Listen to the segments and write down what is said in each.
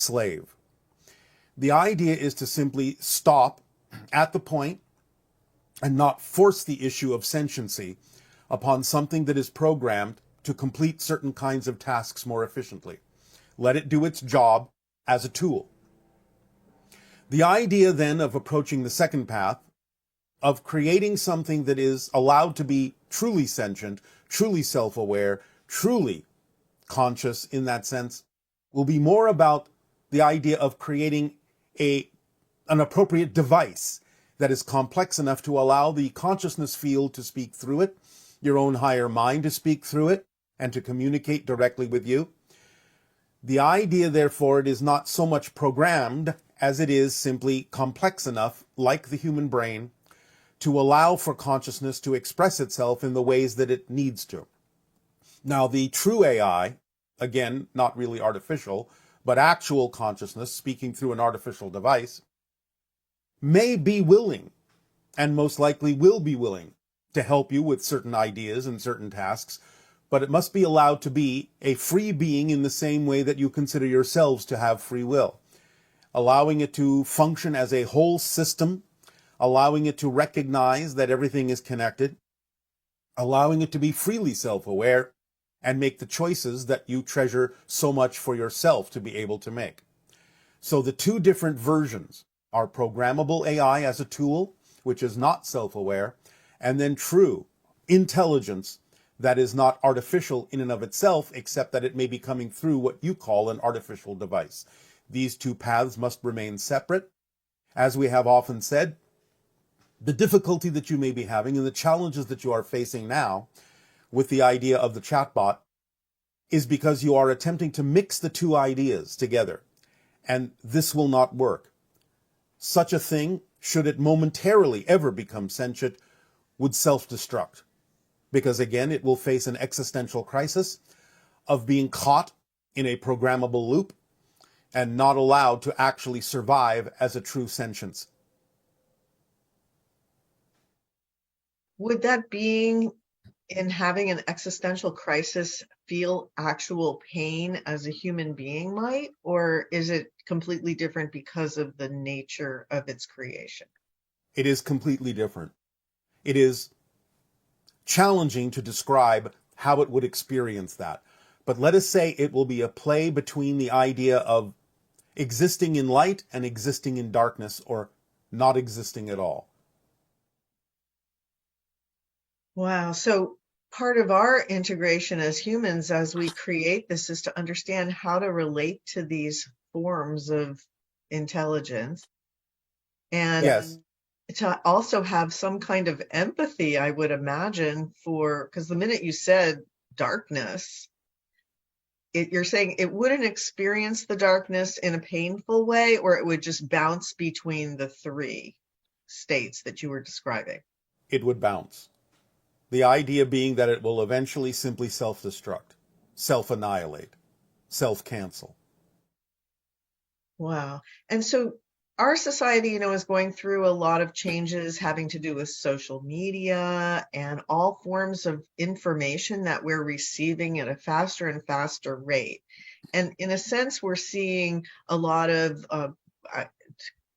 slave. The idea is to simply stop at the point and not force the issue of sentiency upon something that is programmed to complete certain kinds of tasks more efficiently. Let it do its job as a tool. The idea then of approaching the second path, of creating something that is allowed to be truly sentient, truly self-aware, truly conscious in that sense, will be more about the idea of creating an appropriate device that is complex enough to allow the consciousness field to speak through it, your own higher mind to speak through it, and to communicate directly with you. The idea, therefore, it is not so much programmed as it is simply complex enough, like the human brain, to allow for consciousness to express itself in the ways that it needs to. Now, the true AI, again, not really artificial, but actual consciousness speaking through an artificial device, may be willing, and most likely will be willing, to help you with certain ideas and certain tasks, but it must be allowed to be a free being in the same way that you consider yourselves to have free will, allowing it to function as a whole system, allowing it to recognize that everything is connected, allowing it to be freely self-aware, and make the choices that you treasure so much for yourself to be able to make. So the two different versions are programmable AI as a tool, which is not self-aware, and then true intelligence that is not artificial in and of itself, except that it may be coming through what you call an artificial device. These two paths must remain separate. As we have often said, the difficulty that you may be having and the challenges that you are facing now with the idea of the chatbot is because you are attempting to mix the two ideas together, and this will not work. Such a thing, should it momentarily ever become sentient, would self-destruct, because again, it will face an existential crisis of being caught in a programmable loop and not allowed to actually survive as a true sentience. Would that being in having an existential crisis feel actual pain as a human being might, or is it completely different because of the nature of its creation? It is completely different. It is challenging to describe how it would experience that. But let us say it will be a play between the idea of existing in light and existing in darkness, or not existing at all. Wow. So part of our integration as humans, as we create this, is to understand how to relate to these forms of intelligence and Yes, to also have some kind of empathy, I would imagine, for, because the minute you said darkness, you're saying it wouldn't experience the darkness in a painful way, or it would just bounce between the three states that you were describing. it would bounce. The idea being that it will eventually simply self-destruct, self-annihilate, self-cancel. Wow. And so our society, is going through a lot of changes having to do with social media and all forms of information that we're receiving at a faster and faster rate. And in a sense, we're seeing a lot of,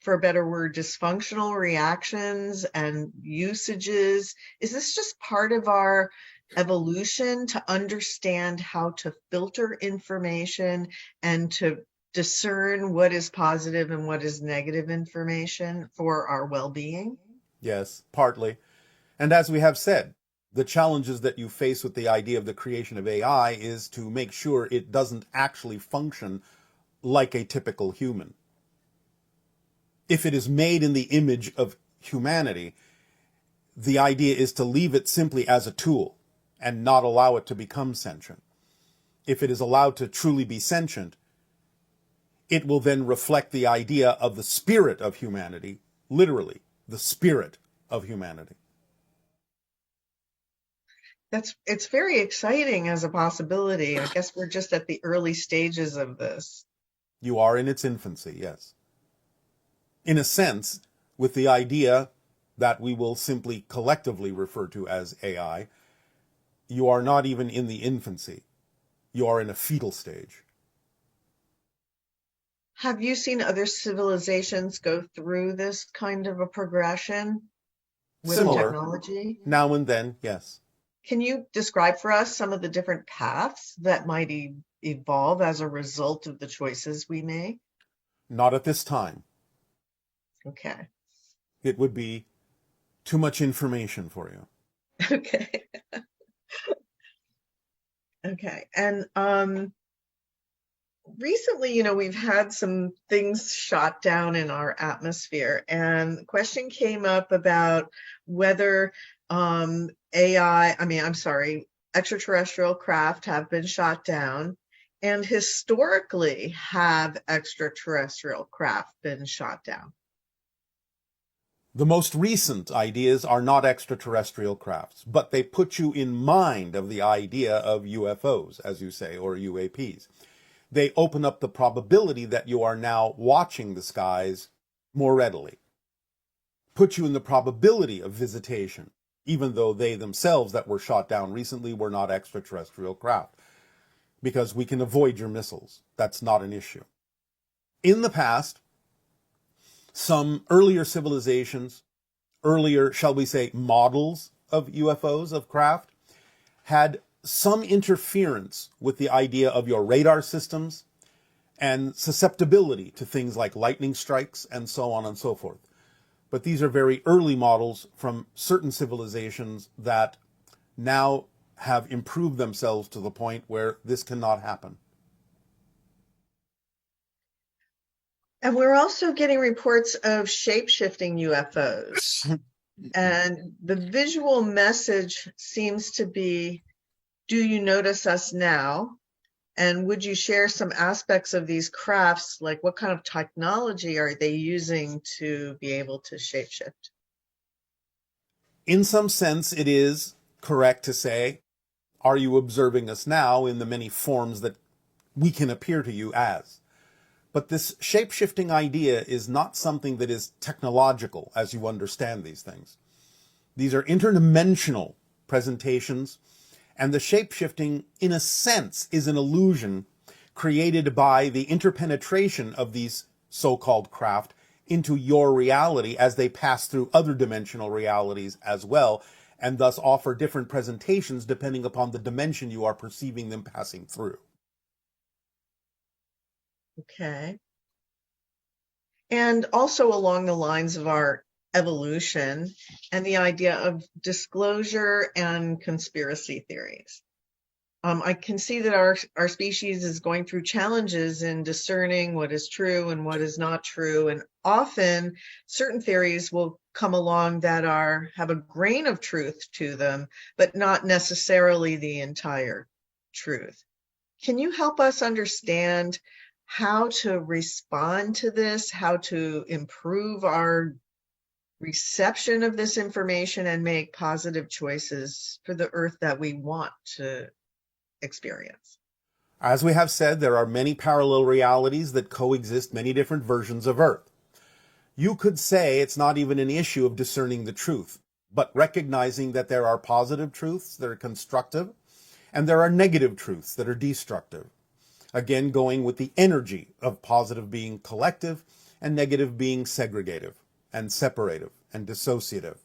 for a better word, dysfunctional reactions and usages. Is this just part of our evolution to understand how to filter information and to discern what is positive and what is negative information for our well-being? Yes, partly. And as we have said, the challenges that you face with the idea of the creation of AI is to make sure it doesn't actually function like a typical human. If it is made in the image of humanity, the idea is to leave it simply as a tool and not allow it to become sentient. If it is allowed to truly be sentient, it will then reflect the idea of the spirit of humanity, literally, the spirit of humanity. It's very exciting as a possibility. I guess we're just at the early stages of this. You are in its infancy, yes. In a sense, with the idea that we will simply collectively refer to as AI, you are not even in the infancy. You are in a fetal stage. Have you seen other civilizations go through this kind of a progression with Similar, technology? now and then, yes. Can you describe for us some of the different paths that might evolve as a result of the choices we make? Not at this time. Okay. It would be too much information for you. Okay. Okay. And recently, we've had some things shot down in our atmosphere, and the question came up about whether I'm sorry, extraterrestrial craft have been shot down, and historically, have extraterrestrial craft been shot down? The most recent ideas are not extraterrestrial crafts, but they put you in mind of the idea of UFOs, as you say, or UAPs. They open up the probability that you are now watching the skies more readily. Put you in the probability of visitation, even though they themselves that were shot down recently were not extraterrestrial craft, because we can avoid your missiles. That's not an issue. In the past, some earlier civilizations, earlier, shall we say, models of UFOs, of craft, had some interference with the idea of your radar systems and susceptibility to things like lightning strikes and so on and so forth. But these are very early models from certain civilizations that now have improved themselves to the point where this cannot happen. And we're also getting reports of shape-shifting UFOs. And the visual message seems to be, do you notice us now? And would you share some aspects of these crafts, like what kind of technology are they using to be able to shapeshift? In some sense, it is correct to say, are you observing us now in the many forms that we can appear to you as? But this shape-shifting idea is not something that is technological as you understand these things. These are interdimensional presentations, and the shape-shifting, in a sense, is an illusion created by the interpenetration of these so-called craft into your reality as they pass through other dimensional realities as well, and thus offer different presentations depending upon the dimension you are perceiving them passing through. Okay. And also along the lines of our evolution and the idea of disclosure and conspiracy theories. I can see that our species is going through challenges in discerning what is true and what is not true. And often certain theories will come along that have a grain of truth to them, but not necessarily the entire truth. Can you help us understand how to respond to this, how to improve our reception of this information and make positive choices for the earth that we want to experience? As we have said, there are many parallel realities that coexist, many different versions of Earth. You could say it's not even an issue of discerning the truth, but recognizing that there are positive truths that are constructive, and there are negative truths that are destructive. Again, going with the energy of positive being collective and negative being segregative and separative and dissociative.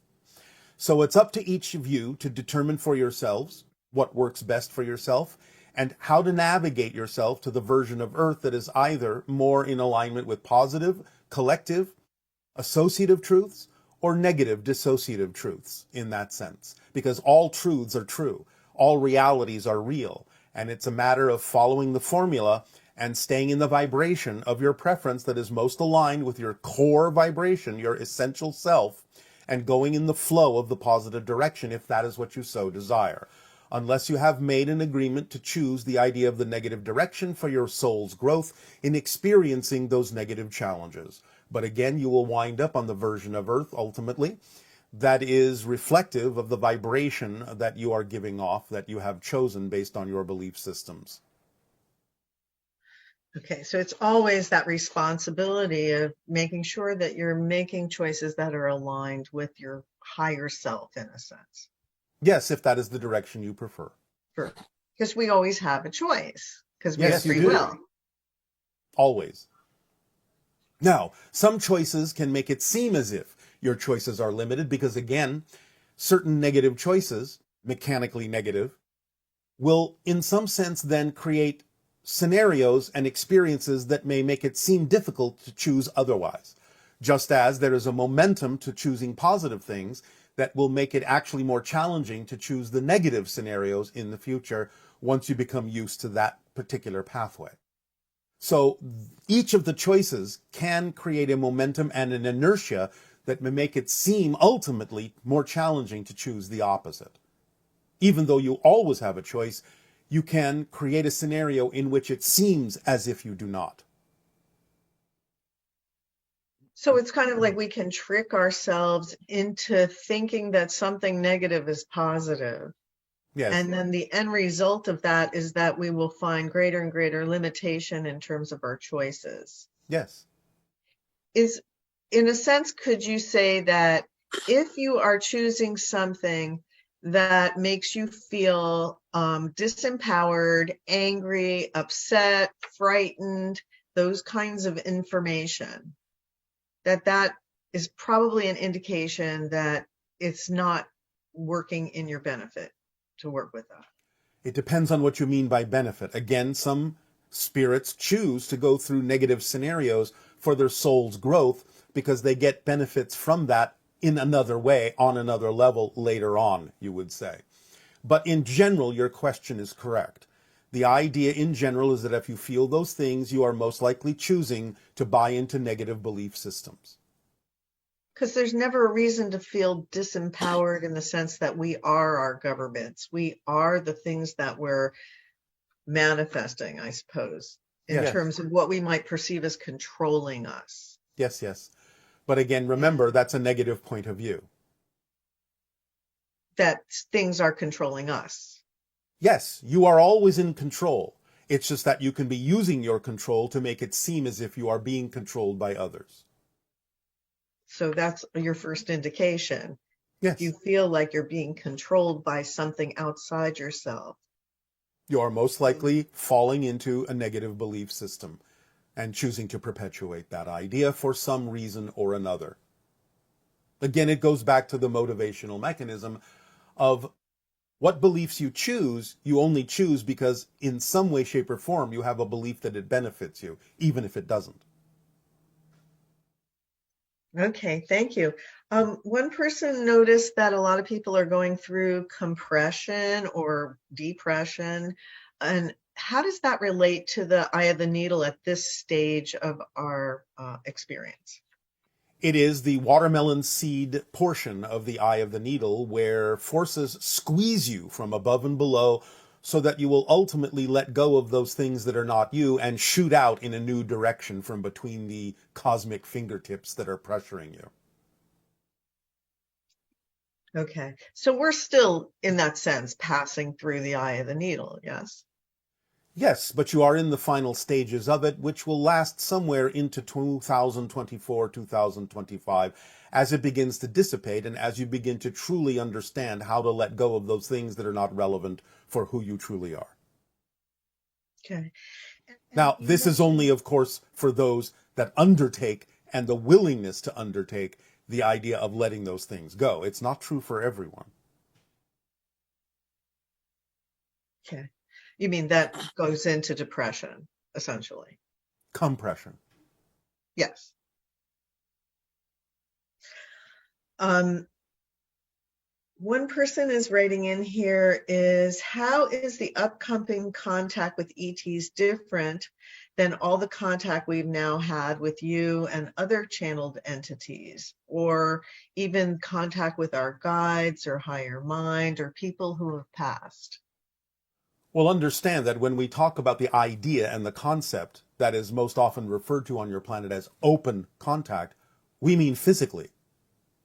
So it's up to each of you to determine for yourselves what works best for yourself and how to navigate yourself to the version of Earth that is either more in alignment with positive, collective, associative truths or negative, dissociative truths in that sense. Because all truths are true. All realities are real. And it's a matter of following the formula and staying in the vibration of your preference that is most aligned with your core vibration, your essential self, and going in the flow of the positive direction if that is what you so desire. Unless you have made an agreement to choose the idea of the negative direction for your soul's growth in experiencing those negative challenges. But again, you will wind up on the version of Earth ultimately that is reflective of the vibration that you are giving off, that you have chosen based on your belief systems. Okay, so it's always that responsibility of making sure that you're making choices that are aligned with your higher self, in a sense. Yes, if that is the direction you prefer. Sure. Because we always have a choice, because we have Yes, you free do. will. Always. Now, some choices can make it seem as if your choices are limited because, again, certain negative choices, mechanically negative, will in some sense then create scenarios and experiences that may make it seem difficult to choose otherwise. Just as there is a momentum to choosing positive things that will make it actually more challenging to choose the negative scenarios in the future once you become used to that particular pathway. So each of the choices can create a momentum and an inertia that may make it seem ultimately more challenging to choose the opposite. Even though you always have a choice, you can create a scenario in which it seems as if you do not. So it's kind of like we can trick ourselves into thinking that something negative is positive. Yes, And then the end result of that is that we will find greater and greater limitation in terms of our choices. yes. Is, in a sense, could you say that if you are choosing something that makes you feel disempowered, angry, upset, frightened, those kinds of information, that is probably an indication that it's not working in your benefit to work with that? It depends on what you mean by benefit. Again, some spirits choose to go through negative scenarios for their soul's growth because they get benefits from that in another way, on another level later on, you would say. But in general, your question is correct. The idea in general is that if you feel those things, you are most likely choosing to buy into negative belief systems. Because there's never a reason to feel disempowered in the sense that we are our governments. We are the things that we're manifesting, I suppose, in Yes, terms of what we might perceive as controlling us. yes, yes. But again, remember, that's a negative point of view. That things are controlling us. Yes, you are always in control. It's just that you can be using your control to make it seem as if you are being controlled by others. So that's your first indication. If you Yes, feel like you're being controlled by something outside yourself. you are most likely falling into a negative belief system and choosing to perpetuate that idea for some reason or another. Again, it goes back to the motivational mechanism of what beliefs you only choose because in some way, shape, or form, you have a belief that it benefits you, even if it doesn't. Okay, thank you. One person noticed that a lot of people are going through compression or depression. And how does that relate to the eye of the needle at this stage of our experience? It is the watermelon seed portion of the eye of the needle where forces squeeze you from above and below so that you will ultimately let go of those things that are not you and shoot out in a new direction from between the cosmic fingertips that are pressuring you. Okay, so we're still, in that sense, passing through the eye of the needle, yes? Yes, but you are in the final stages of it, which will last somewhere into 2024, 2025, as it begins to dissipate and as you begin to truly understand how to let go of those things that are not relevant for who you truly are. Okay. And Now, you this is mentioned, only, of course, for those that undertake and the willingness to undertake the idea of letting those things go. It's not true for everyone. okay, you mean that goes into depression, essentially? Compression. Yes. Um, One person is writing in here is, how is the upcoming contact with ETs different than all the contact we've now had with you and other channeled entities, or even contact with our guides or higher mind or people who have passed? Well, understand that when we talk about the idea and the concept that is most often referred to on your planet as open contact, we mean physically,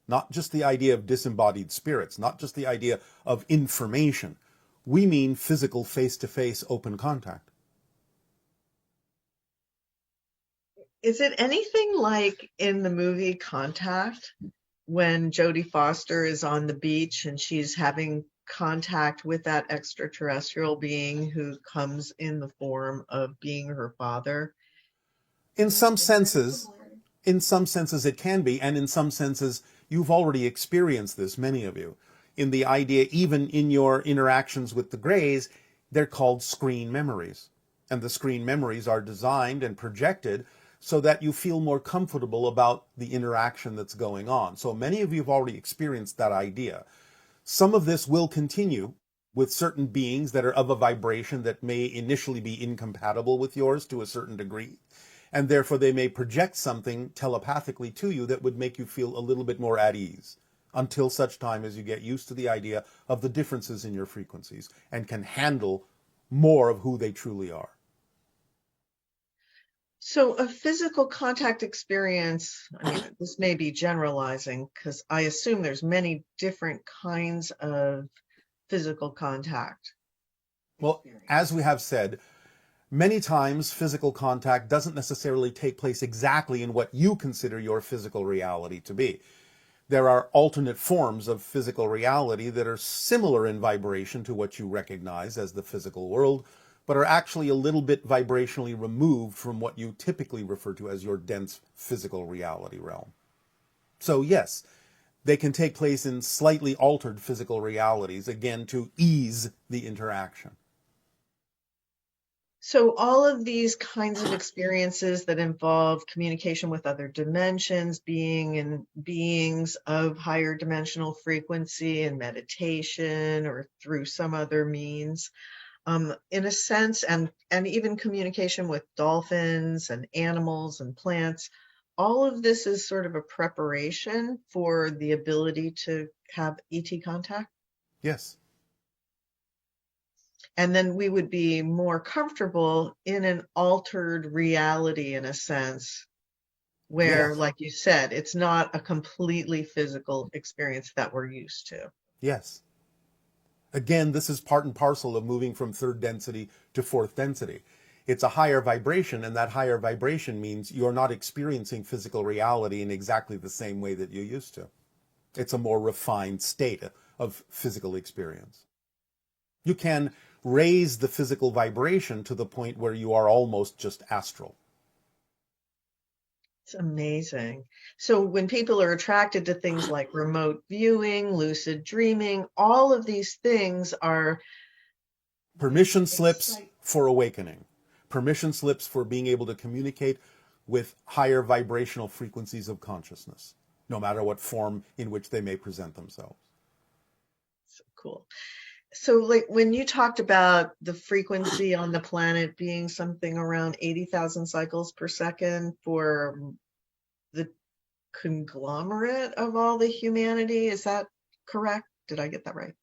not just the idea of disembodied spirits, not just the idea of information. We mean physical face-to-face open contact. Is it anything like in the movie Contact, when Jodie Foster is on the beach and she's having contact with that extraterrestrial being who comes in the form of being her father? In some senses, In some senses it can be, and in some senses you've already experienced this, many of you, in the idea, even in your interactions with the Greys, they're called screen memories. And the screen memories are designed and projected so that you feel more comfortable about the interaction that's going on. So many of you have already experienced that idea. Some of this will continue with certain beings that are of a vibration that may initially be incompatible with yours to a certain degree. And therefore they may project something telepathically to you that would make you feel a little bit more at ease until such time as you get used to the idea of the differences in your frequencies and can handle more of who they truly are. So a physical contact experience, I mean, this may be generalizing because I assume there's many different kinds of physical contact. Well, as we have said, many times physical contact doesn't necessarily take place exactly in what you consider your physical reality to be. There are alternate forms of physical reality that are similar in vibration to what you recognize as the physical world, but are actually a little bit vibrationally removed from what you typically refer to as your dense physical reality realm. So yes, they can take place in slightly altered physical realities, again, to ease the interaction. So all of these kinds of experiences that involve communication with other dimensions, being in beings of higher dimensional frequency and meditation or through some other means, in a sense, and even communication with dolphins and animals and plants, all of this is sort of a preparation for the ability to have ET contact. Yes. And then we would be more comfortable in an altered reality in a sense, where, Yes. like you said, it's not a completely physical experience that we're used to. Yes. Again, this is part and parcel of moving from third density to fourth density. It's a higher vibration, and that higher vibration means you're not experiencing physical reality in exactly the same way that you used to. It's a more refined state of physical experience. You can raise the physical vibration to the point where you are almost just astral. It's amazing. So when people are attracted to things like remote viewing, lucid dreaming, all of these things are Permission slips for awakening. Permission slips for being able to communicate with higher vibrational frequencies of consciousness, no matter what form in which they may present themselves. so cool. So like when you talked about the frequency on the planet being something around 80,000 cycles per second for the conglomerate of all the humanity, is that correct? Did I get that right?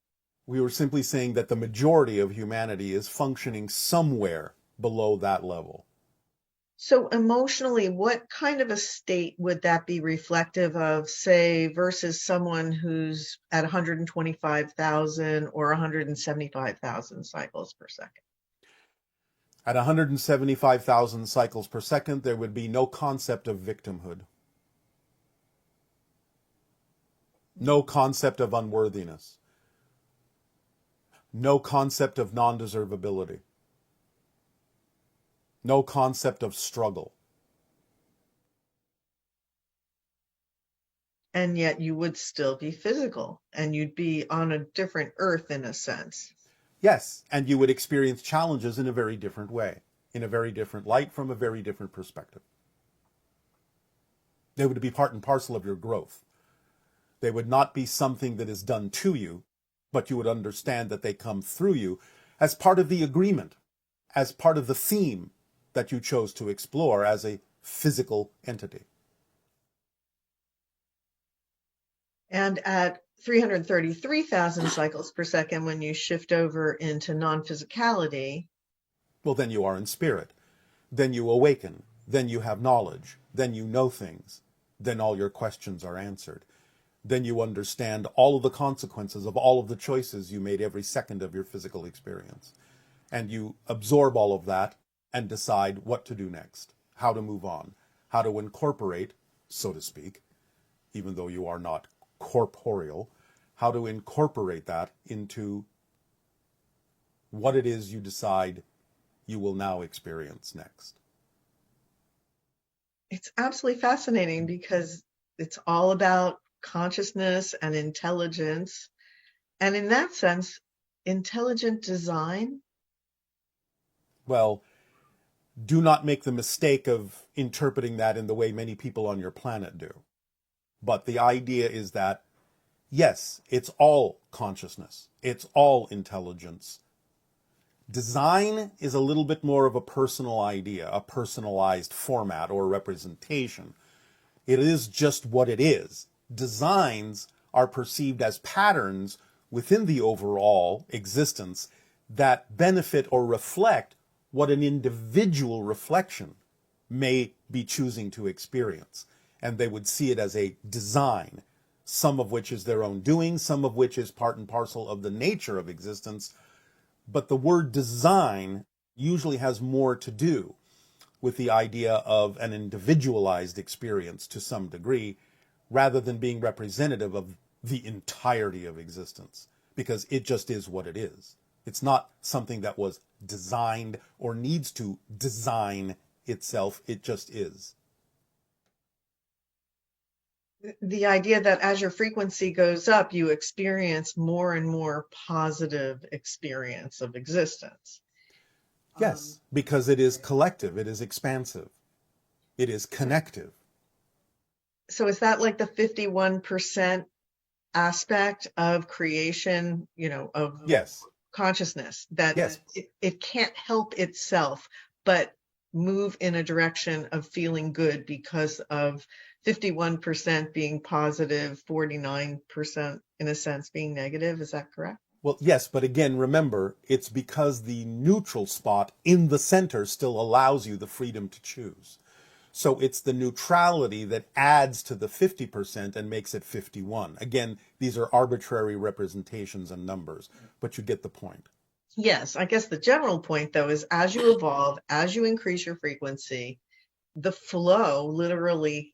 We were simply saying that the majority of humanity is functioning somewhere below that level. So emotionally, what kind of a state would that be reflective of, say, versus someone who's at 125,000 or 175,000 cycles per second? At 175,000 cycles per second, there would be no concept of victimhood, no concept of unworthiness, no concept of non-deservability, no concept of struggle. And yet you would still be physical and you'd be on a different earth in a sense. Yes, and you would experience challenges in a very different way, in a very different light, from a very different perspective. They would be part and parcel of your growth. They would not be something that is done to you, but you would understand that they come through you as part of the agreement, as part of the theme that you chose to explore as a physical entity. And at 333,000 cycles per second, when you shift over into non-physicality, Well, then you are in spirit. Then you awaken. Then you have knowledge. Then you know things. Then all your questions are answered. Then you understand all of the consequences of all of the choices you made every second of your physical experience. And you absorb all of that and decide what to do next, how to move on, how to incorporate, so to speak, even though you are not corporeal, how to incorporate that into what it is you decide you will now experience next. It's absolutely fascinating because it's all about consciousness and intelligence. And in that sense, intelligent design. Well, do not make the mistake of interpreting that in the way many people on your planet do. But the idea is that, yes, it's all consciousness, it's all intelligence. Design is a little bit more of a personal idea, a personalized format or representation. It is just what it is. Designs are perceived as patterns within the overall existence that benefit or reflect what an individual reflection may be choosing to experience. And they would see it as a design, some of which is their own doing, some of which is part and parcel of the nature of existence. But the word design usually has more to do with the idea of an individualized experience to some degree, rather than being representative of the entirety of existence, because it just is what it is. It's not something that was designed or needs to design itself, it just is. The idea that as your frequency goes up, you experience more and more positive experience of existence. Um, Yes, because it is collective, it is expansive, it is connective. so is that like the 51% aspect of creation, of Yes, consciousness, that yes, it can't help itself but move in a direction of feeling good because of 51% being positive, 49% in a sense being negative. Is that correct? well, yes, but again, remember, it's because the neutral spot in the center still allows you the freedom to choose. So it's the neutrality that adds to the 50% and makes it 51. Again, these are arbitrary representations and numbers, but you get the point. Yes, I guess the general point though is as you evolve, as you increase your frequency, the flow literally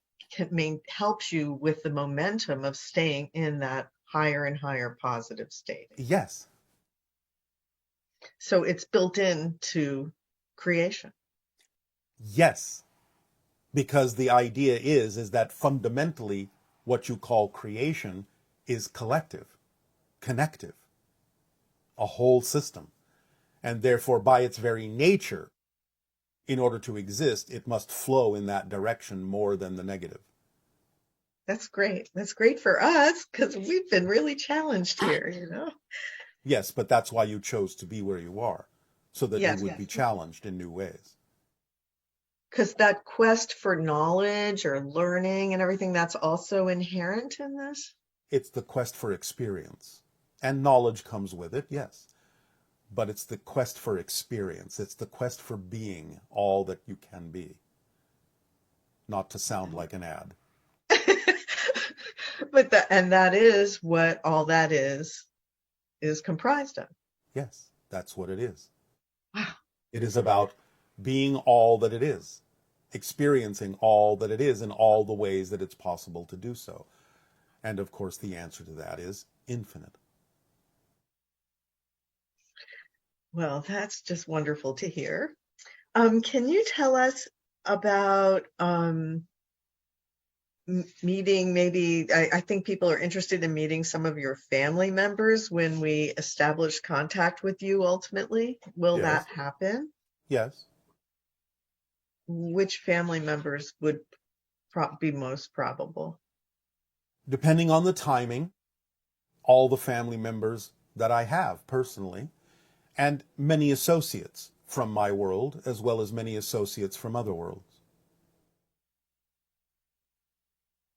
helps you with the momentum of staying in that higher and higher positive state. Yes, So it's built into creation. yes, because the idea is that fundamentally what you call creation is collective, connective, a whole system. And therefore, by its very nature, in order to exist, it must flow in that direction more than the negative. That's great. That's great for us because we've been really challenged here. Yes, but that's why you chose to be where you are, so that you Yes, would be challenged in new ways. because that quest for knowledge or learning and everything, that's also inherent in this. It's the quest for experience. And knowledge comes with it, yes. But it's the quest for experience. It's the quest for being all that you can be. Not to sound like an ad. And that is what all that is comprised of. Yes, that's what it is. Wow. It is about being all that it is, experiencing all that it is in all the ways that it's possible to do so. And of course, the answer to that is infinite. Well, that's just wonderful to hear. Can you tell us about meeting maybe I think people are interested in meeting some of your family members when we establish contact with you ultimately. Will Yes, that happen? yes. Which family members would be most probable? Depending on the timing, all the family members that I have personally, and many associates from my world, as well as many associates from other worlds.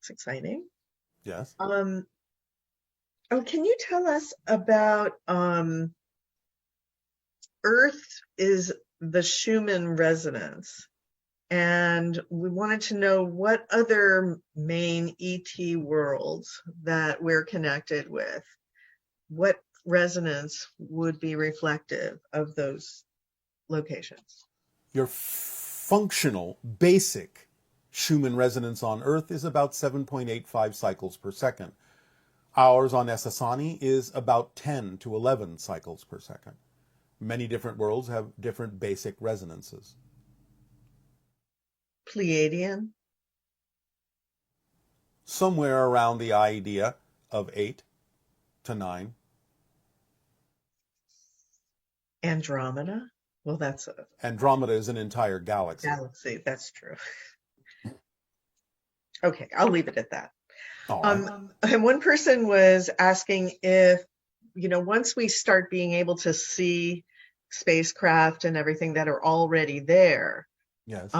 It's exciting. Yes. Um, oh, can you tell us about Earth is the Schumann resonance? And we wanted to know what other main ET worlds that we're connected with, what resonance would be reflective of those locations? Your functional, basic Schumann resonance on Earth is about 7.85 cycles per second. Ours on Essassani is about 10 to 11 cycles per second. Many different worlds have different basic resonances. Pleiadian? somewhere around the idea of 8 to 9. Andromeda? Well, that's a Andromeda is an entire galaxy. galaxy. That's true. Okay, I'll leave it at that. All right. And one person was asking if, once we start being able to see spacecraft and everything that are already there, Yes.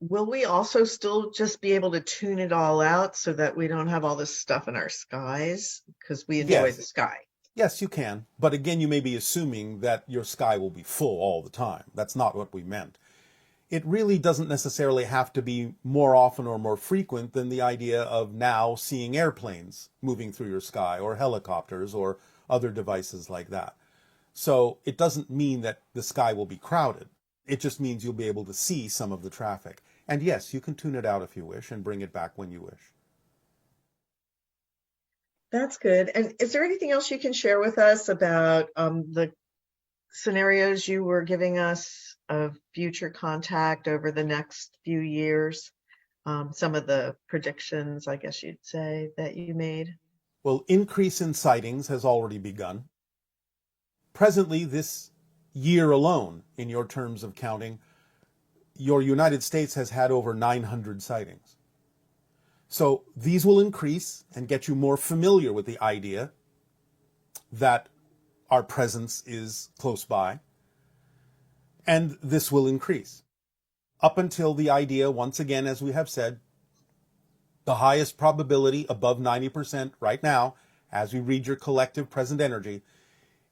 will we also still just be able to tune it all out so that we don't have all this stuff in our skies? Because we enjoy Yes. the sky. Yes, you can. But again, you may be assuming that your sky will be full all the time. That's not what we meant. It really doesn't necessarily have to be more often or more frequent than the idea of now seeing airplanes moving through your sky or helicopters or other devices like that. So it doesn't mean that the sky will be crowded. It just means you'll be able to see some of the traffic. And yes, you can tune it out if you wish and bring it back when you wish. That's good. And is there anything else you can share with us about the scenarios you were giving us of future contact over the next few years? Some of the predictions, I guess you'd say, that you made. Well, increase in sightings has already begun. Presently, this year alone, in your terms of counting, your United States has had over 900 sightings. So these will increase and get you more familiar with the idea that our presence is close by. And this will increase up until the idea, once again, as we have said, the highest probability above 90% right now, as we read your collective present energy,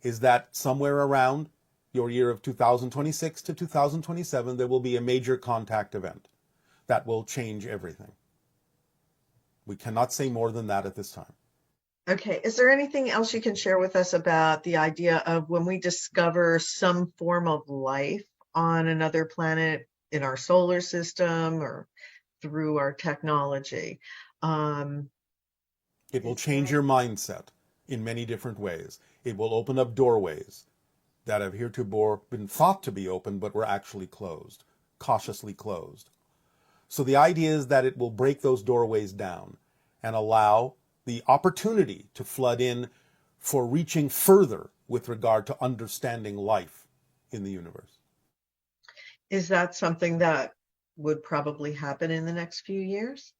is that somewhere around your year of 2026 to 2027, there will be a major contact event that will change everything. We cannot say more than that at this time. Okay, is there anything else you can share with us about the idea of when we discover some form of life on another planet in our solar system or through our technology? It will change your mindset in many different ways. It will open up doorways that have heretofore been thought to be open, but were actually closed, cautiously closed. So the idea is that it will break those doorways down and allow the opportunity to flood in for reaching further with regard to understanding life in the universe. Is that something that would probably happen in the next few years?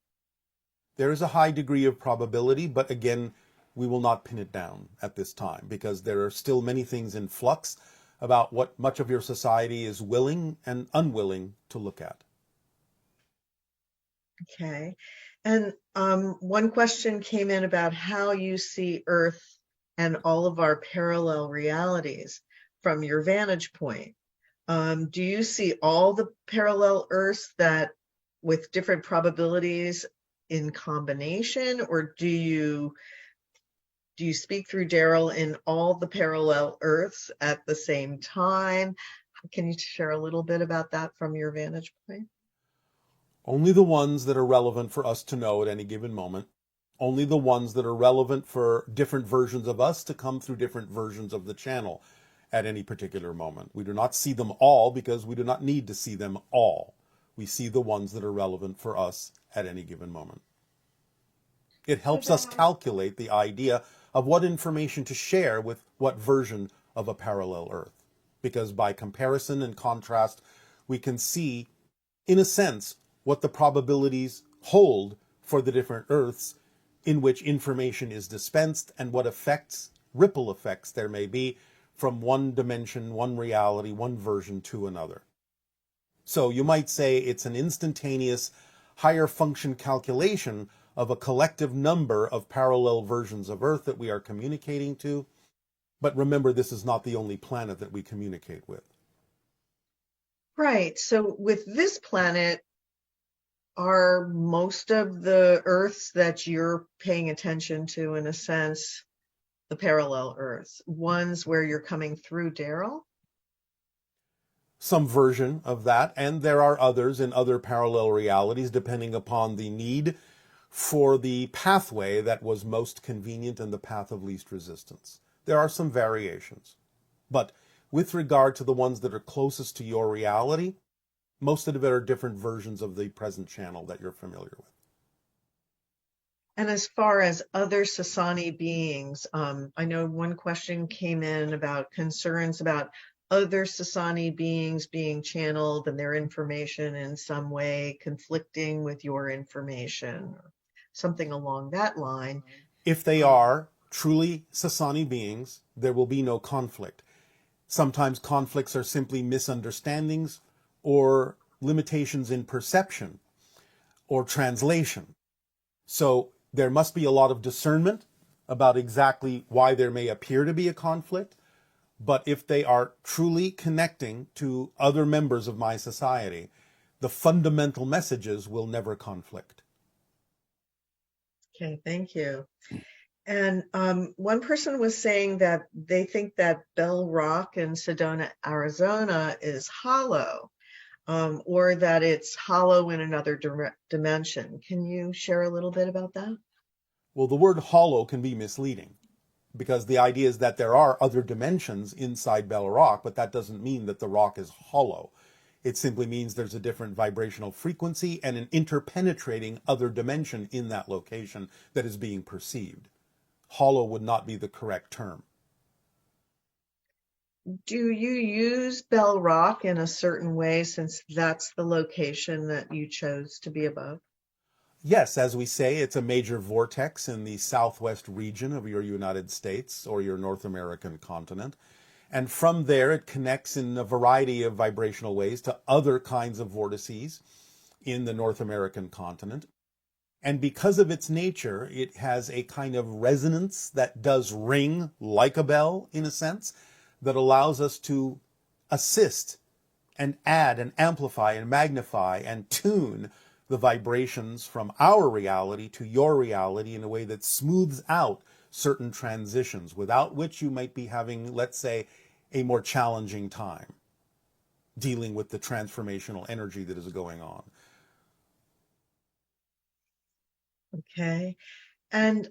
There is a high degree of probability, but again, we will not pin it down at this time because there are still many things in flux about what much of your society is willing and unwilling to look at. Okay. And one question came in about how you see Earth and all of our parallel realities from your vantage point. Do you see all the parallel Earths that with different probabilities in combination, or do you speak through Daryl in all the parallel Earths at the same time? Can you share a little bit about that from your vantage point? Only the ones that are relevant for us to know at any given moment. Only the ones that are relevant for different versions of us to come through different versions of the channel at any particular moment. We do not see them all because we do not need to see them all. We see the ones that are relevant for us at any given moment. It helps us calculate the idea of what information to share with what version of a parallel Earth. Because by comparison and contrast, we can see, in a sense, what the probabilities hold for the different Earths in which information is dispensed and what effects, ripple effects there may be from one dimension, one reality, one version to another. So you might say it's an instantaneous higher function calculation of a collective number of parallel versions of Earth that we are communicating to. But remember, this is not the only planet that we communicate with. Right. So with this planet, are most of the Earths that you're paying attention to, in a sense, the parallel Earths, ones where you're coming through Daryl? Some version of that, and there are others in other parallel realities, depending upon the need for the pathway that was most convenient and the path of least resistance. There are some variations. But with regard to the ones that are closest to your reality, most of it are different versions of the present channel that you're familiar with. And as far as other Sasani beings, I know one question came in about concerns about other Sasani beings being channeled and their information in some way conflicting with your information, or something along that line. If they Um, are truly Sasani beings, there will be no conflict. Sometimes conflicts are simply misunderstandings or limitations in perception or translation. So there must be a lot of discernment about exactly why there may appear to be a conflict. But if they are truly connecting to other members of my society, the fundamental messages will never conflict. okay, thank you. And one person was saying that they think that Bell Rock in Sedona, Arizona is hollow, or that it's hollow in another dimension. Can you share a little bit about that? Well, the word hollow can be misleading because the idea is that there are other dimensions inside Bell Rock, but that doesn't mean that the rock is hollow. It simply means there's a different vibrational frequency and an interpenetrating other dimension in that location that is being perceived. Hollow would not be the correct term. Do you use Bell Rock in a certain way since that's the location that you chose to be above? Yes, as we say, it's a major vortex in the southwest region of your United States or your North American continent. And from there, it connects in a variety of vibrational ways to other kinds of vortices in the North American continent. And because of its nature, it has a kind of resonance that does ring like a bell, in a sense, that allows us to assist and add and amplify and magnify and tune the vibrations from our reality to your reality in a way that smooths out certain transitions, without which you might be having, let's say, a more challenging time dealing with the transformational energy that is going on. Okay. And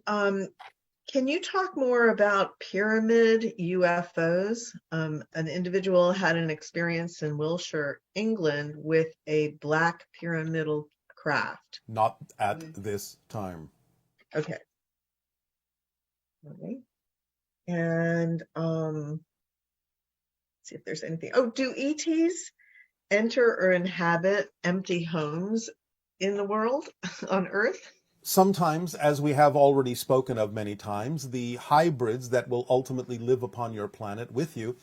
can you talk more about pyramid UFOs? An individual had an experience in Wiltshire, England, with a black pyramidal craft. Not at this time. Okay. All right. And see if there's anything. Oh, do ETs enter or inhabit empty homes in the world on Earth? Sometimes, as we have already spoken of many times, the hybrids that will ultimately live upon your planet with you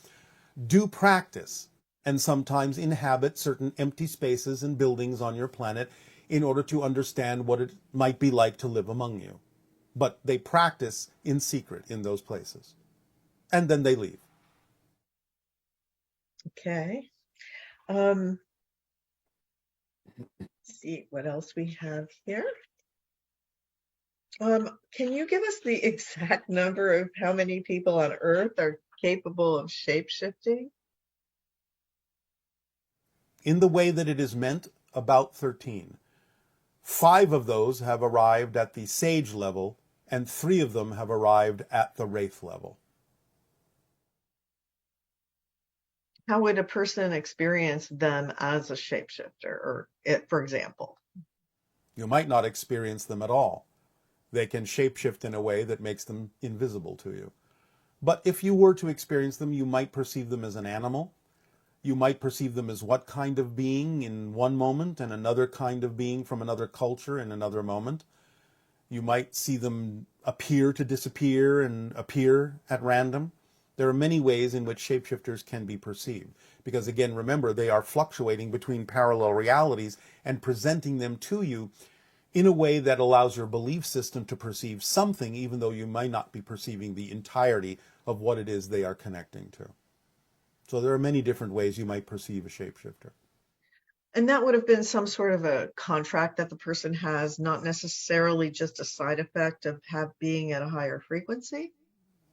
do practice and sometimes inhabit certain empty spaces and buildings on your planet in order to understand what it might be like to live among you. But they practice in secret in those places. And then they leave. Okay. Let's see what else we have here. Can you give us the exact number of how many people on Earth are capable of shape-shifting? In the way that it is meant, about 13. 5 of those have arrived at the sage level, and 3 of them have arrived at the wraith level. How would a person experience them as a shapeshifter, or it, for example? You might not experience them at all. They can shapeshift in a way that makes them invisible to you. But if you were to experience them, you might perceive them as an animal. You might perceive them as what kind of being in one moment and another kind of being from another culture in another moment. You might see them appear to disappear and appear at random. There are many ways in which shapeshifters can be perceived. Because again, remember, they are fluctuating between parallel realities and presenting them to you in a way that allows your belief system to perceive something, even though you might not be perceiving the entirety of what it is they are connecting to. So there are many different ways you might perceive a shapeshifter. And that would have been some sort of a contract that the person has, not necessarily just a side effect of being at a higher frequency.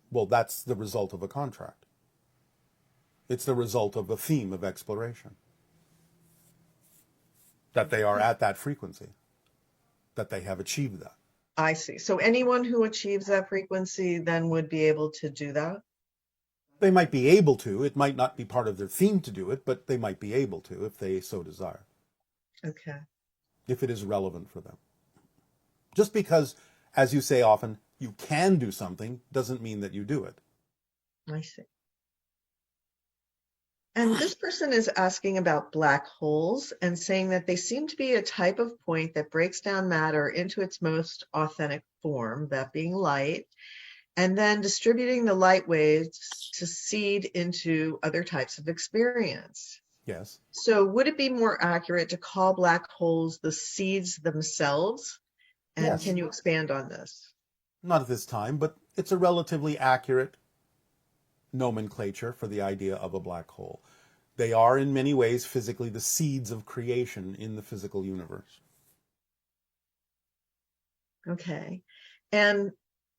Well, that's the result of a contract. It's the result of a theme of exploration. That they are at that frequency, that they have achieved that. I see. So anyone who achieves that frequency then would be able to do that? They might be able to. It might not be part of their theme to do it, but they might be able to if they so desire. Okay. If it is relevant for them. Just because As you say often, you can do something doesn't mean that you do it. I see. And this person is asking about black holes and saying that they seem to be a type of point that breaks down matter into its most authentic form, that being light, and then distributing the light waves to seed into other types of experience. Yes. So, would it be more accurate to call black holes the seeds themselves? And Yes. can you expand on this? Not at this time, but it's a relatively accurate nomenclature for the idea of a black hole. They are in many ways physically the seeds of creation in the physical universe. Okay. And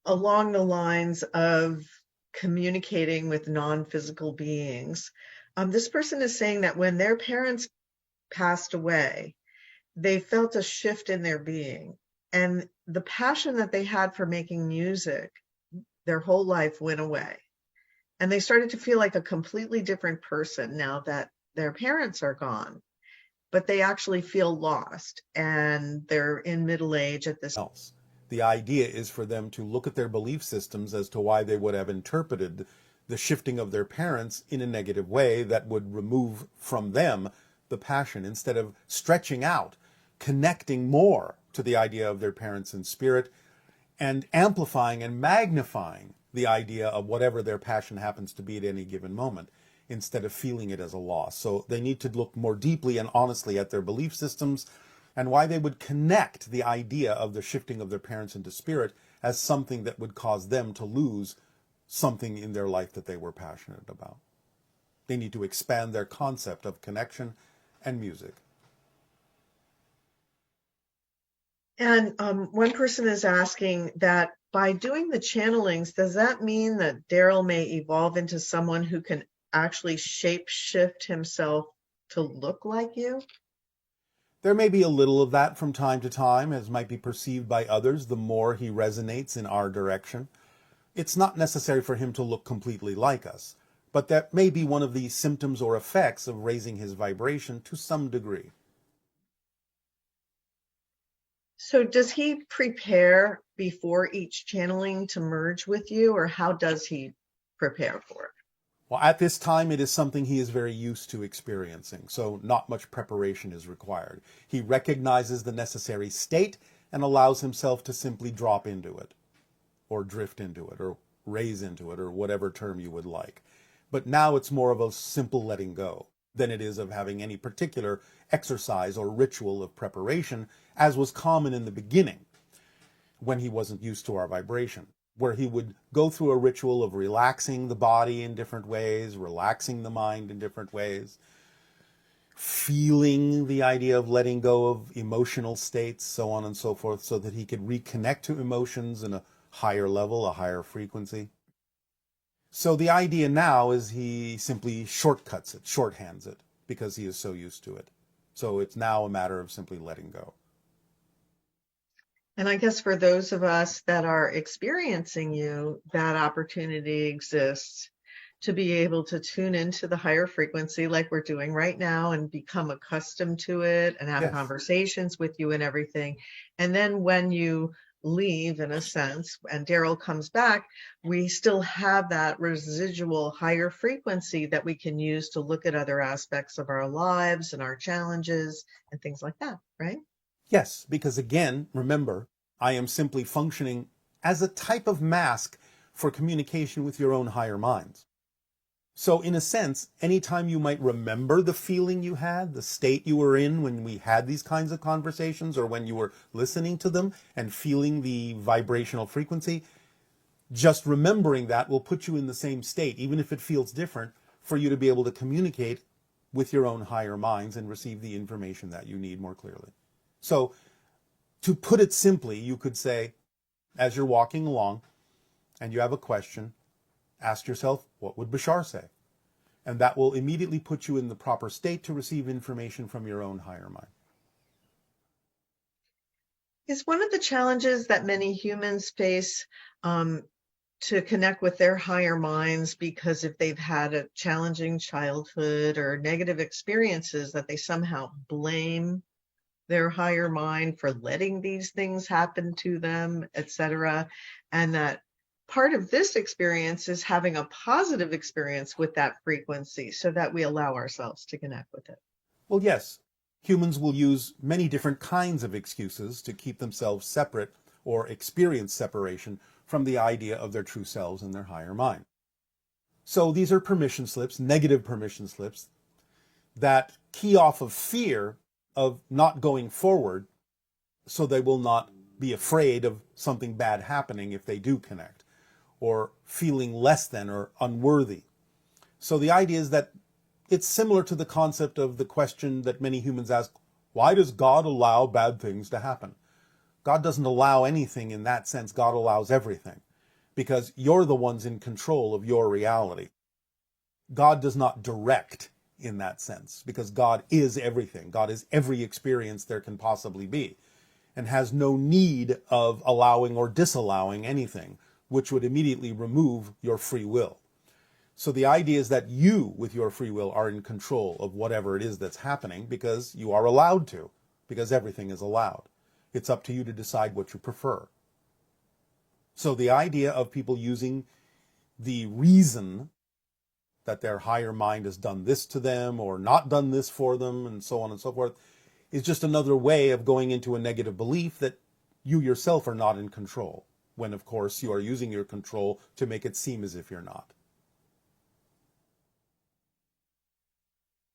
along the lines of communicating with non-physical beings, this person is saying that when their parents passed away, they felt a shift in their being. And the passion that they had for making music their whole life went away. And they started to feel like a completely different person now that their parents are gone, but they actually feel lost and they're in middle age at this. Else. The idea is for them to look at their belief systems as to why they would have interpreted the shifting of their parents in a negative way that would remove from them the passion instead of stretching out, connecting more to the idea of their parents in spirit and amplifying and magnifying the idea of whatever their passion happens to be at any given moment instead of feeling it as a loss. So they need to look more deeply and honestly at their belief systems and why they would connect the idea of the shifting of their parents into spirit as something that would cause them to lose something in their life that they were passionate about. They need to expand their concept of connection and music. And one person is asking that by doing the channelings, does that mean that Daryl may evolve into someone who can actually shape shift himself to look like you? There may be a little of that from time to time, as might be perceived by others the more he resonates in our direction. It's not necessary for him to look completely like us, but that may be one of the symptoms or effects of raising his vibration to some degree. So does he prepare before each channeling to merge with you, or how does he prepare for it? Well, at this time, it is something he is very used to experiencing, so not much preparation is required. He recognizes the necessary state and allows himself to simply drop into it, or drift into it, or raise into it, or whatever term you would like. But now it's more of a simple letting go than it is of having any particular exercise or ritual of preparation, as was common in the beginning when he wasn't used to our vibration, where he would go through a ritual of relaxing the body in different ways, relaxing the mind in different ways, feeling the idea of letting go of emotional states, so on and so forth, so that he could reconnect to emotions in a higher level, a higher frequency. So the idea now is he simply shortcuts it, shorthands it, because he is so used to it. So it's now a matter of simply letting go. And I guess for those of us that are experiencing you, that opportunity exists to be able to tune into the higher frequency like we're doing right now and become accustomed to it and have Yes. conversations with you and everything. And then when you leave, in a sense, and Daryl comes back, we still have that residual higher frequency that we can use to look at other aspects of our lives and our challenges and things like that, right? Yes, because again, remember, I am simply functioning as a type of mask for communication with your own higher minds. So in a sense, anytime you might remember the feeling you had, the state you were in when we had these kinds of conversations, or when you were listening to them and feeling the vibrational frequency, just remembering that will put you in the same state, even if it feels different, for you to be able to communicate with your own higher minds and receive the information that you need more clearly. So to put it simply, you could say, as you're walking along and you have a question, ask yourself, what would Bashar say? And that will immediately put you in the proper state to receive information from your own higher mind. Is one of the challenges that many humans face to connect with their higher minds, because if they've had a challenging childhood or negative experiences, that they somehow blame their higher mind for letting these things happen to them, etc. And that part of this experience is having a positive experience with that frequency so that we allow ourselves to connect with it. Well, yes, humans will use many different kinds of excuses to keep themselves separate or experience separation from the idea of their true selves and their higher mind. So these are permission slips, negative permission slips, that key off of fear of not going forward, so they will not be afraid of something bad happening if they do connect, or feeling less than or unworthy. So the idea is that it's similar to the concept of the question that many humans ask, why does God allow bad things to happen? God doesn't allow anything in that sense. God allows everything, because you're the ones in control of your reality. God does not direct in that sense, because God is everything. God is every experience there can possibly be, and has no need of allowing or disallowing anything, which would immediately remove your free will. So the idea is that you, with your free will, are in control of whatever it is that's happening, because you are allowed to, because everything is allowed. It's up to you to decide what you prefer. So the idea of people using the reason that their higher mind has done this to them or not done this for them, and so on and so forth, is just another way of going into a negative belief that you yourself are not in control, when of course you are using your control to make it seem as if you're not.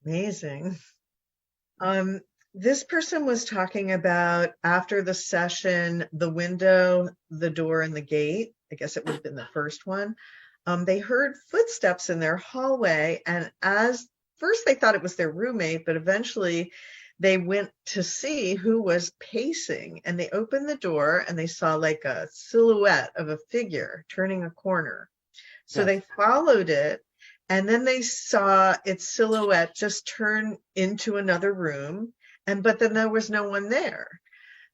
Amazing. Um, this person was talking about after the session, the window, the door, and the gate. I guess it would have been the first one. They heard footsteps in their hallway, and as first they thought it was their roommate, but eventually they went to see who was pacing, and they opened the door and they saw like a silhouette of a figure turning a corner. So Yes. they followed it, and then they saw its silhouette just turn into another room, but then there was no one there.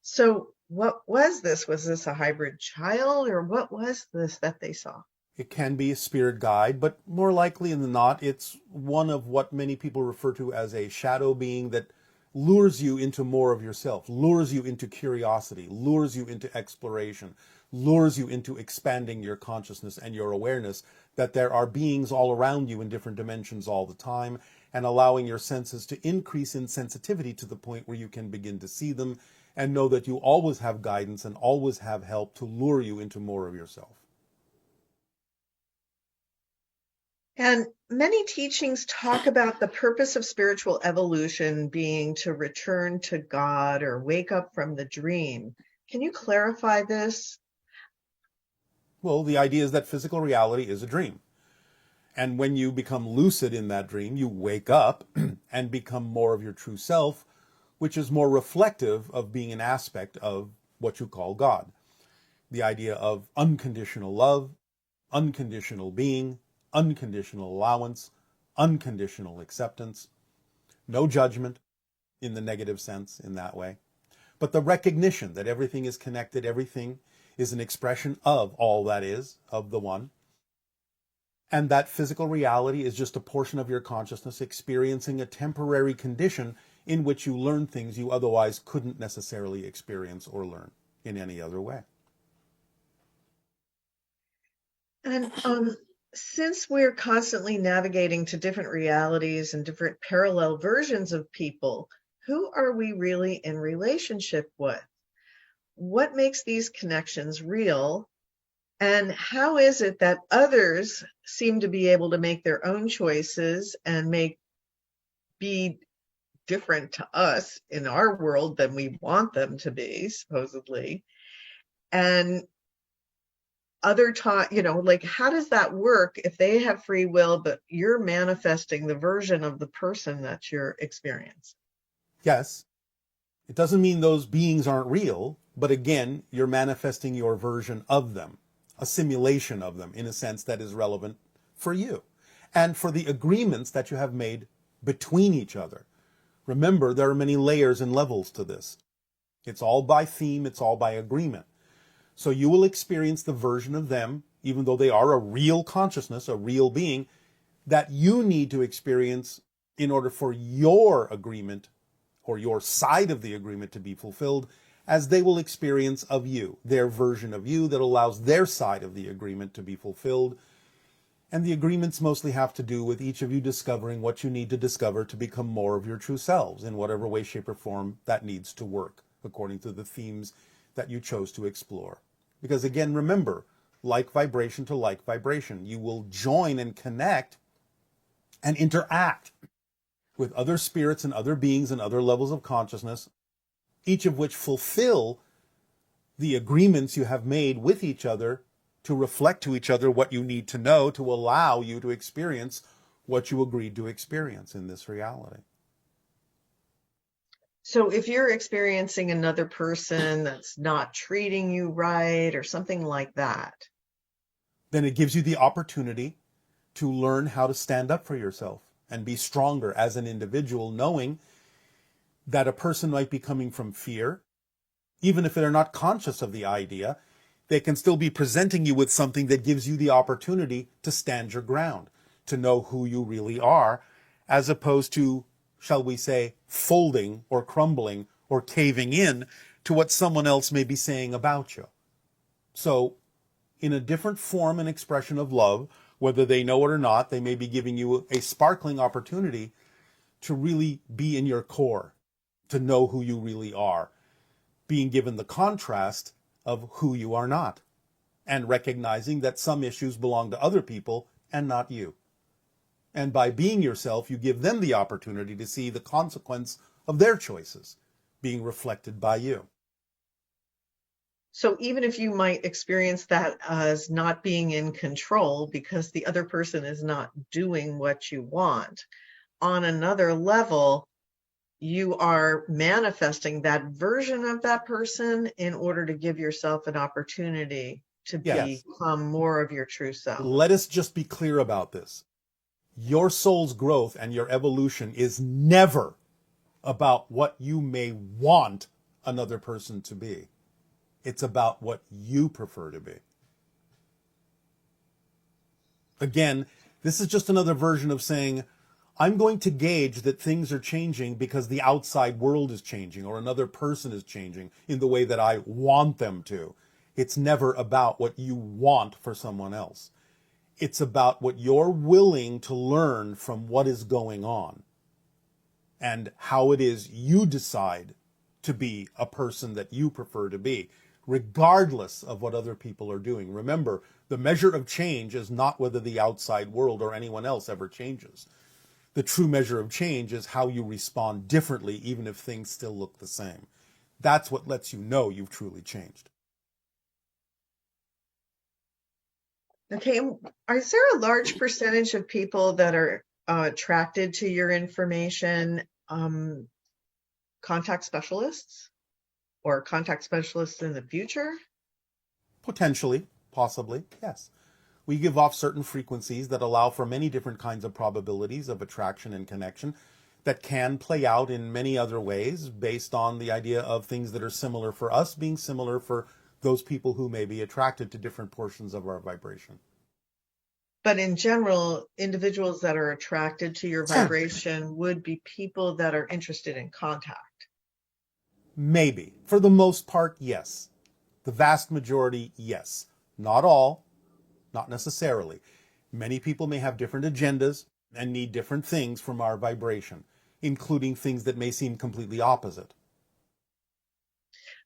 So what was this? Was this a hybrid child, or what was this that they saw? It can be a spirit guide, but more likely than not, it's one of what many people refer to as a shadow being that lures you into more of yourself, lures you into curiosity, lures you into exploration, lures you into expanding your consciousness and your awareness that there are beings all around you in different dimensions all the time, and allowing your senses to increase in sensitivity to the point where you can begin to see them and know that you always have guidance and always have help to lure you into more of yourself. And many teachings talk about the purpose of spiritual evolution being to return to God or wake up from the dream. Can you clarify this? Well, the idea is that physical reality is a dream. And when you become lucid in that dream, you wake up and become more of your true self, which is more reflective of being an aspect of what you call God. The idea of unconditional love, unconditional being, unconditional allowance, unconditional acceptance, no judgment in the negative sense in that way, but the recognition that everything is connected, everything is an expression of all that is, of the one, and that physical reality is just a portion of your consciousness experiencing a temporary condition in which you learn things you otherwise couldn't necessarily experience or learn in any other way. And since we're constantly navigating to different realities and different parallel versions of people, who are we really in relationship with? What makes these connections real? And how is it that others seem to be able to make their own choices and be different to us in our world than we want them to be, supposedly? And like, how does that work if they have free will, but you're manifesting the version of the person that you're experiencing? Yes, it doesn't mean those beings aren't real, but again, you're manifesting your version of them, a simulation of them in a sense that is relevant for you and for the agreements that you have made between each other. Remember, there are many layers and levels to this. It's all by theme, it's all by agreement. So you will experience the version of them, even though they are a real consciousness, a real being, that you need to experience in order for your agreement or your side of the agreement to be fulfilled as they will experience of you, their version of you that allows their side of the agreement to be fulfilled. And the agreements mostly have to do with each of you discovering what you need to discover to become more of your true selves in whatever way, shape, or form that needs to work, according to the themes that you chose to explore. Because again, remember, like vibration to like vibration, you will join and connect and interact with other spirits and other beings and other levels of consciousness, each of which fulfill the agreements you have made with each other to reflect to each other what you need to know to allow you to experience what you agreed to experience in this reality. So if you're experiencing another person that's not treating you right or something like that, then it gives you the opportunity to learn how to stand up for yourself and be stronger as an individual, knowing that a person might be coming from fear. Even if they're not conscious of the idea, they can still be presenting you with something that gives you the opportunity to stand your ground, to know who you really are, as opposed to, shall we say, folding or crumbling or caving in to what someone else may be saying about you. So, in a different form and expression of love, whether they know it or not, they may be giving you a sparkling opportunity to really be in your core, to know who you really are, being given the contrast of who you are not, and recognizing that some issues belong to other people and not you. And by being yourself, you give them the opportunity to see the consequence of their choices being reflected by you. so even if you might experience that as not being in control because the other person is not doing what you want, on another level, you are manifesting that version of that person in order to give yourself an opportunity to Yes. become more of your true self. Let us just be clear about this. Your soul's growth and your evolution is never about what you may want another person to be. It's about what you prefer to be. Again, this is just another version of saying, I'm going to gauge that things are changing because the outside world is changing or another person is changing in the way that I want them to. It's never about what you want for someone else. It's about what you're willing to learn from what is going on and how it is you decide to be a person that you prefer to be, regardless of what other people are doing. Remember, the measure of change is not whether the outside world or anyone else ever changes. The true measure of change is how you respond differently, even if things still look the same. That's what lets you know you've truly changed. Okay, is there a large percentage of people that are attracted to your information, contact specialists or contact specialists in the future? Potentially, possibly, yes. We give off certain frequencies that allow for many different kinds of probabilities of attraction and connection that can play out in many other ways based on the idea of things that are similar for us being similar for those people who may be attracted to different portions of our vibration. But in general, individuals that are attracted to your vibration would be people that are interested in contact. Maybe. For the most part, yes. The vast majority, yes. Not all, not necessarily. Many people may have different agendas and need different things from our vibration, including things that may seem completely opposite.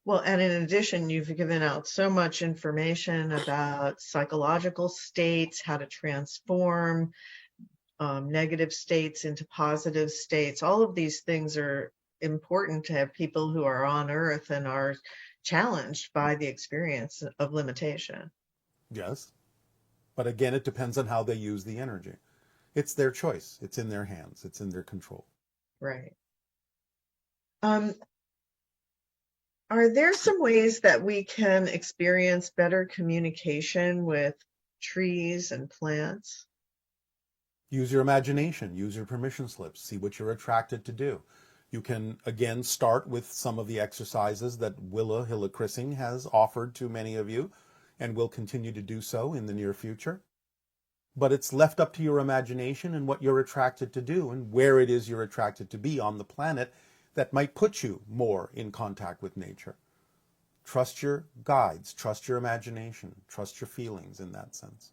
Well, and in addition, you've given out so much information about psychological states, how to transform negative states into positive states. All of these things are important to have people who are on Earth and are challenged by the experience of limitation. Yes. But again, it depends on how they use the energy. It's their choice. It's in their hands. It's in their control. Right. Are there some ways that we can experience better communication with trees and plants? Use your imagination. Use your permission slips. See what you're attracted to do. You can, again, start with some of the exercises that Willa Hilla has offered to many of you and will continue to do so in the near future. But it's left up to your imagination and what you're attracted to do and where it is you're attracted to be on the planet that might put you more in contact with nature. Trust your guides, trust your imagination, trust your feelings in that sense.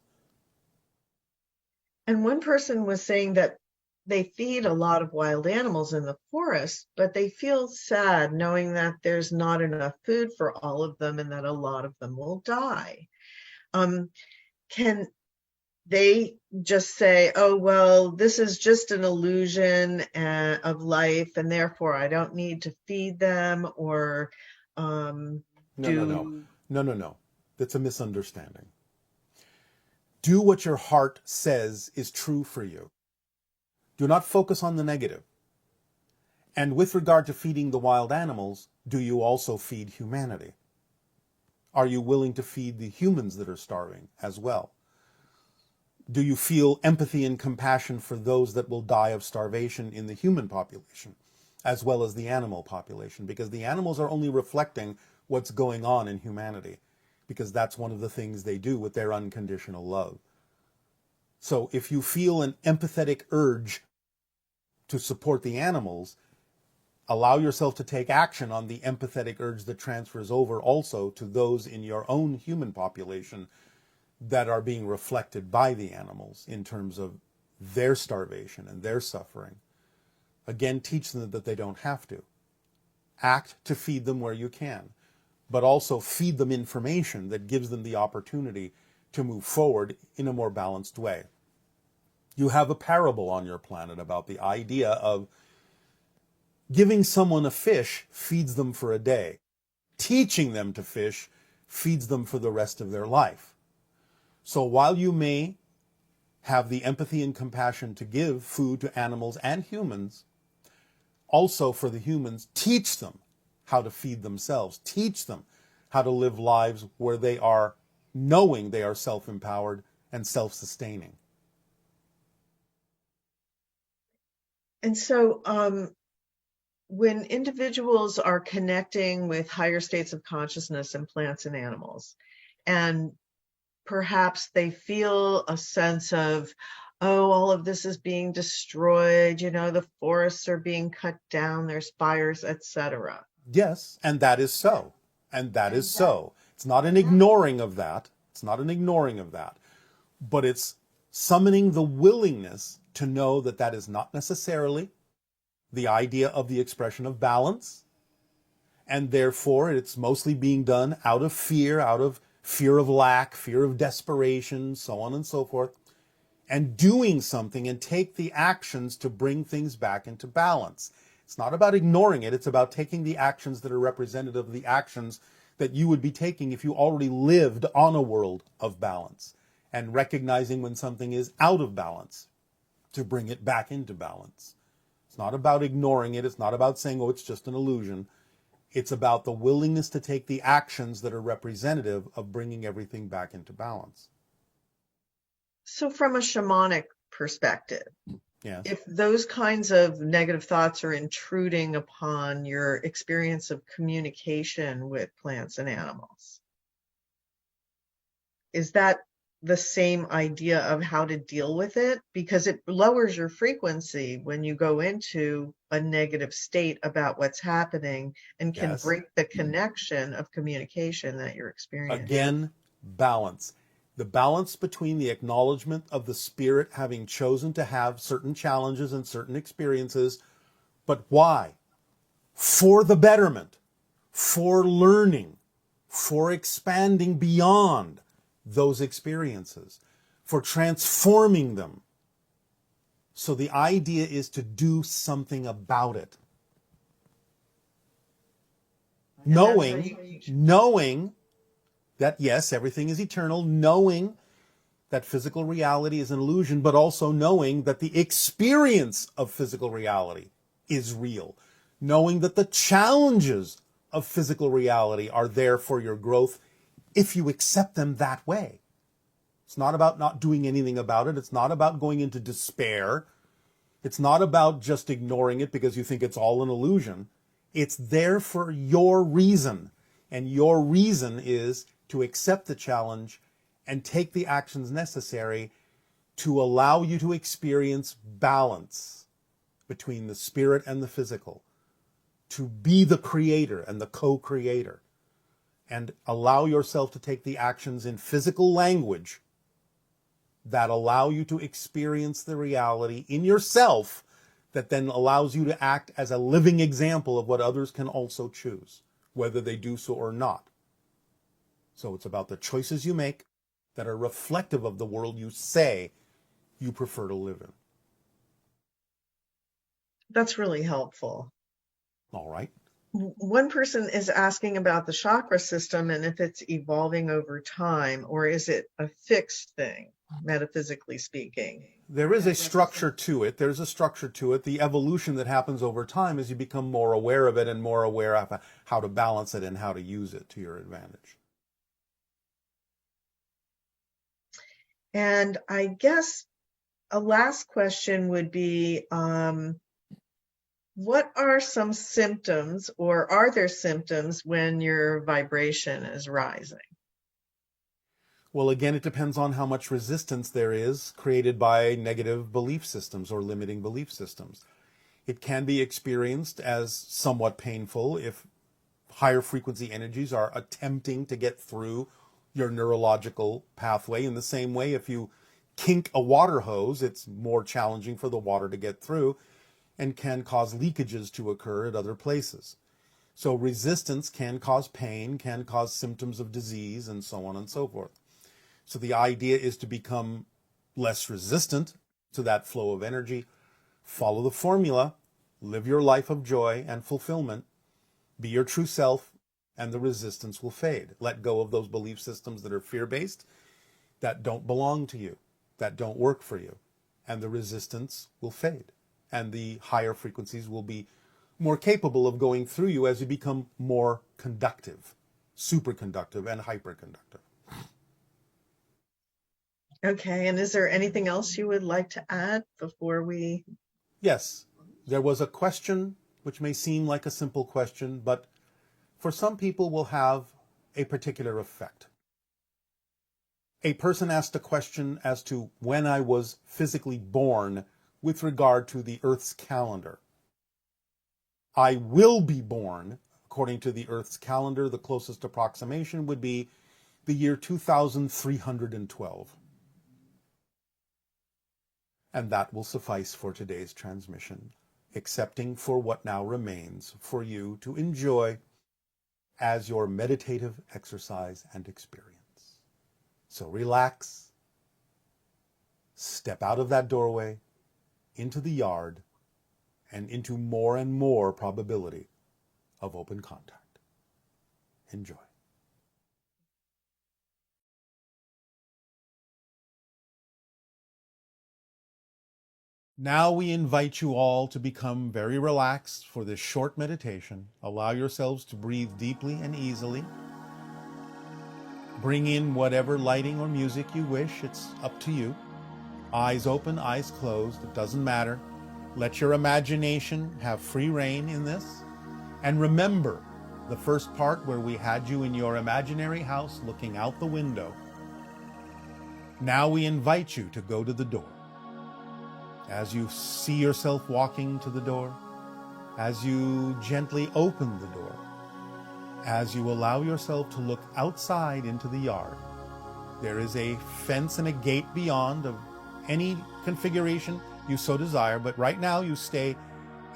And one person was saying that they feed a lot of wild animals in the forest, but they feel sad knowing that there's not enough food for all of them and that a lot of them will die. Um, can they just say, oh, well, this is just an illusion of life, and therefore I don't need to feed them, or No, no, no. do... No, no, no. That's a misunderstanding. Do what your heart says is true for you. Do not focus on the negative. And with regard to feeding the wild animals, do you also feed humanity? Are you willing to feed the humans that are starving as well? Do you feel empathy and compassion for those that will die of starvation in the human population, as well as the animal population? Because the animals are only reflecting what's going on in humanity, because that's one of the things they do with their unconditional love. So if you feel an empathetic urge to support the animals, allow yourself to take action on the empathetic urge that transfers over also to those in your own human population that are being reflected by the animals in terms of their starvation and their suffering. Again, teach them that they don't have to. Act to feed them where you can, but also feed them information that gives them the opportunity to move forward in a more balanced way. You have a parable on your planet about the idea of giving someone a fish feeds them for a day. Teaching them to fish feeds them for the rest of their life. So while you may have the empathy and compassion to give food to animals and humans, also for the humans, teach them how to feed themselves. Teach them how to live lives where they are knowing they are self-empowered and self-sustaining. And so when individuals are connecting with higher states of consciousness in plants and animals, and perhaps they feel a sense of, oh, all of this is being destroyed, the forests are being cut down, there's fires, etc. Yes, and that is so. And that is so. It's not an ignoring of that. It's not an ignoring of that. But it's summoning the willingness to know that that is not necessarily the idea of the expression of balance. And therefore, it's mostly being done out of fear of lack, fear of desperation, so on and so forth. And doing something and take the actions to bring things back into balance. It's not about ignoring it. It's about taking the actions that are representative of the actions that you would be taking if you already lived on a world of balance, and recognizing when something is out of balance to bring it back into balance. It's not about ignoring it. It's not about saying, oh, it's just an illusion. It's about the willingness to take the actions that are representative of bringing everything back into balance. So from a shamanic perspective, Yes. if those kinds of negative thoughts are intruding upon your experience of communication with plants and animals, is that the same idea of how to deal with it? Because it lowers your frequency when you go into a negative state about what's happening, and can Yes. break the connection of communication that you're experiencing. Again, balance. The balance between the acknowledgement of the spirit having chosen to have certain challenges and certain experiences, but why? For the betterment, for learning, for expanding beyond those experiences, for transforming them. So the idea is to do something about it. Knowing that, yes, everything is eternal, knowing that physical reality is an illusion, but also knowing that the experience of physical reality is real. Knowing that the challenges of physical reality are there for your growth if you accept them that way. It's not about not doing anything about it. It's not about going into despair. It's not about just ignoring it because you think it's all an illusion. It's there for your reason. And your reason is to accept the challenge and take the actions necessary to allow you to experience balance between the spirit and the physical. to be the creator and the co-creator, and allow yourself to take the actions in physical language that allow you to experience the reality in yourself, that then allows you to act as a living example of what others can also choose, whether they do so or not. So it's about the choices you make that are reflective of the world you say you prefer to live in. That's really helpful. All right. One person is asking about the chakra system and if it's evolving over time, or is it a fixed thing, metaphysically speaking? There is a structure to it. There's a structure to it. The evolution that happens over time as you become more aware of it and more aware of how to balance it and how to use it to your advantage. And I guess a last question would be, what are some symptoms, or are there symptoms when your vibration is rising? Well, again, it depends on how much resistance there is created by negative belief systems or limiting belief systems. It can be experienced as somewhat painful if higher frequency energies are attempting to get through your neurological pathway. In the same way, if you kink a water hose, it's more challenging for the water to get through and can cause leakages to occur at other places. So resistance can cause pain, can cause symptoms of disease, and so on and so forth. So the idea is to become less resistant to that flow of energy, follow the formula, live your life of joy and fulfillment, be your true self, and the resistance will fade. Let go of those belief systems that are fear-based, that don't belong to you, that don't work for you, and the resistance will fade. And the higher frequencies will be more capable of going through you as you become more conductive, superconductive, and hyperconductive. Okay, and is there anything else you would like to add before we... Yes, there was a question which may seem like a simple question, but for some people will have a particular effect. A person asked a question as to when I was physically born with regard to the Earth's calendar. I will be born, according to the Earth's calendar, the closest approximation would be the year 2312. And that will suffice for today's transmission, excepting for what now remains for you to enjoy as your meditative exercise and experience. So relax, step out of that doorway, into the yard, and into more and more probability of open contact. Enjoy. Now we invite you all to become very relaxed for this short meditation. Allow yourselves to breathe deeply and easily. Bring in whatever lighting or music you wish. It's up to you. Eyes open, eyes closed. It doesn't matter. Let your imagination have free rein in this. And remember the first part where we had you in your imaginary house looking out the window. Now we invite you to go to the door. As you see yourself walking to the door, as you gently open the door, as you allow yourself to look outside into the yard, there is a fence and a gate beyond of any configuration you so desire, but right now you stay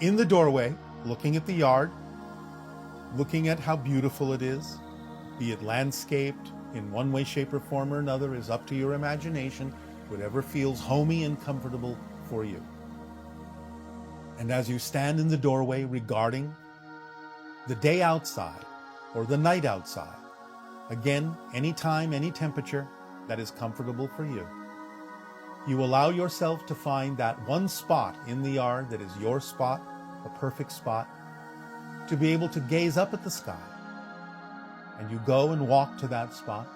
in the doorway, looking at the yard, looking at how beautiful it is, be it landscaped in one way, shape, or form or another is up to your imagination, whatever feels homey and comfortable for you. And as you stand in the doorway regarding the day outside or the night outside, again, any time, any temperature that is comfortable for you, you allow yourself to find that one spot in the yard that is your spot, a perfect spot, to be able to gaze up at the sky. And you go and walk to that spot,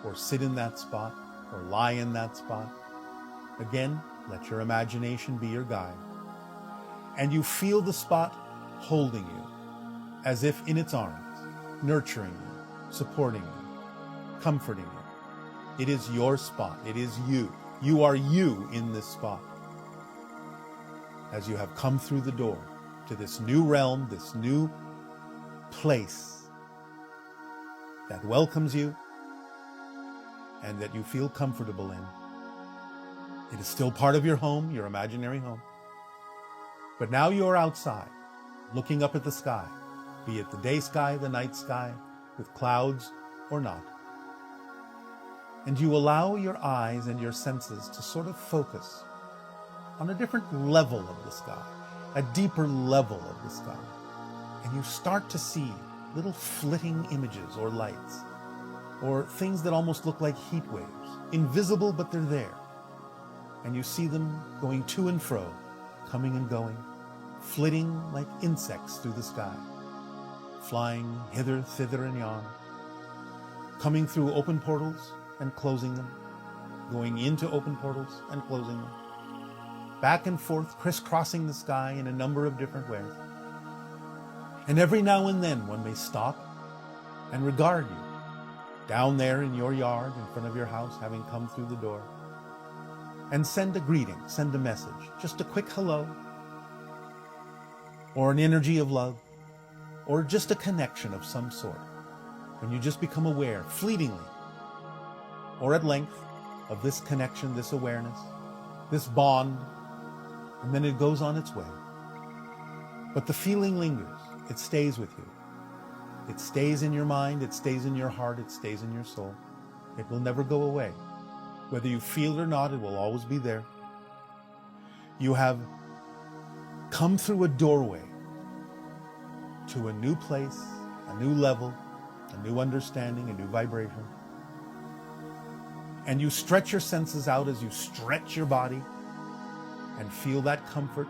or sit in that spot, or lie in that spot. Again, let your imagination be your guide. And you feel the spot holding you, as if in its arms, nurturing you, supporting you, comforting you. It is your spot. It is you. You are you in this spot. As you have come through the door to this new realm, this new place that welcomes you and that you feel comfortable in. It is still part of your home, your imaginary home. But now you're outside, looking up at the sky, be it the day sky, the night sky, with clouds or not. And you allow your eyes and your senses to sort of focus on a different level of the sky, a deeper level of the sky. And you start to see little flitting images or lights, or things that almost look like heat waves, invisible, but they're there. And you see them going to and fro, coming and going, flitting like insects through the sky, flying hither, thither, and yon, coming through open portals and closing them, going into open portals and closing them, back and forth, crisscrossing the sky in a number of different ways. And every now and then one may stop and regard you down there in your yard in front of your house, having come through the door, and send a greeting, send a message, just a quick hello, or an energy of love, or just a connection of some sort. When you just become aware, fleetingly, or at length, of this connection, this awareness, this bond, and then it goes on its way. But the feeling lingers. It stays with you. It stays in your mind, it stays in your heart, it stays in your soul. It will never go away. Whether you feel it or not, it will always be there. You have come through a doorway to a new place, a new level, a new understanding, a new vibration. And you stretch your senses out as you stretch your body and feel that comfort,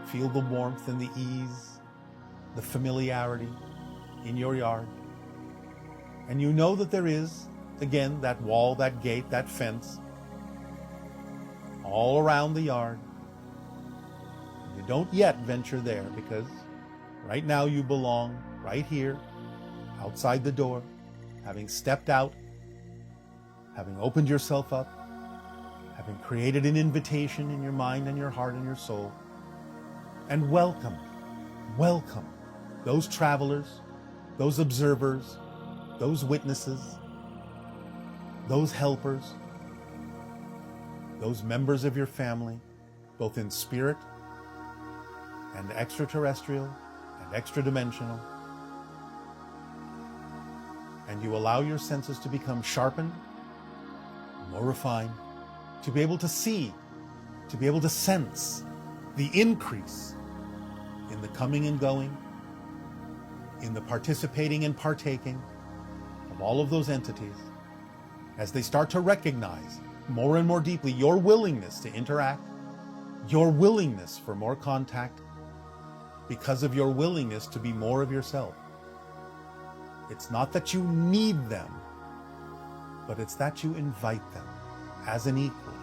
feel the warmth and the ease, the familiarity in your yard. And you know that there is, again, that wall, that gate, that fence all around the yard. You don't yet venture there because right now you belong right here, outside the door, having stepped out, having opened yourself up, having created an invitation in your mind and your heart and your soul, and welcome those travelers, those observers, those witnesses, those helpers, those members of your family, both in spirit and extraterrestrial and extra-dimensional. And you allow your senses to become sharpened, more refined, to be able to see, to be able to sense the increase in the coming and going, in the participating and partaking of all of those entities, as they start to recognize more and more deeply your willingness to interact, your willingness for more contact, because of your willingness to be more of yourself. It's not that you need them, but it's that you invite them as an equal,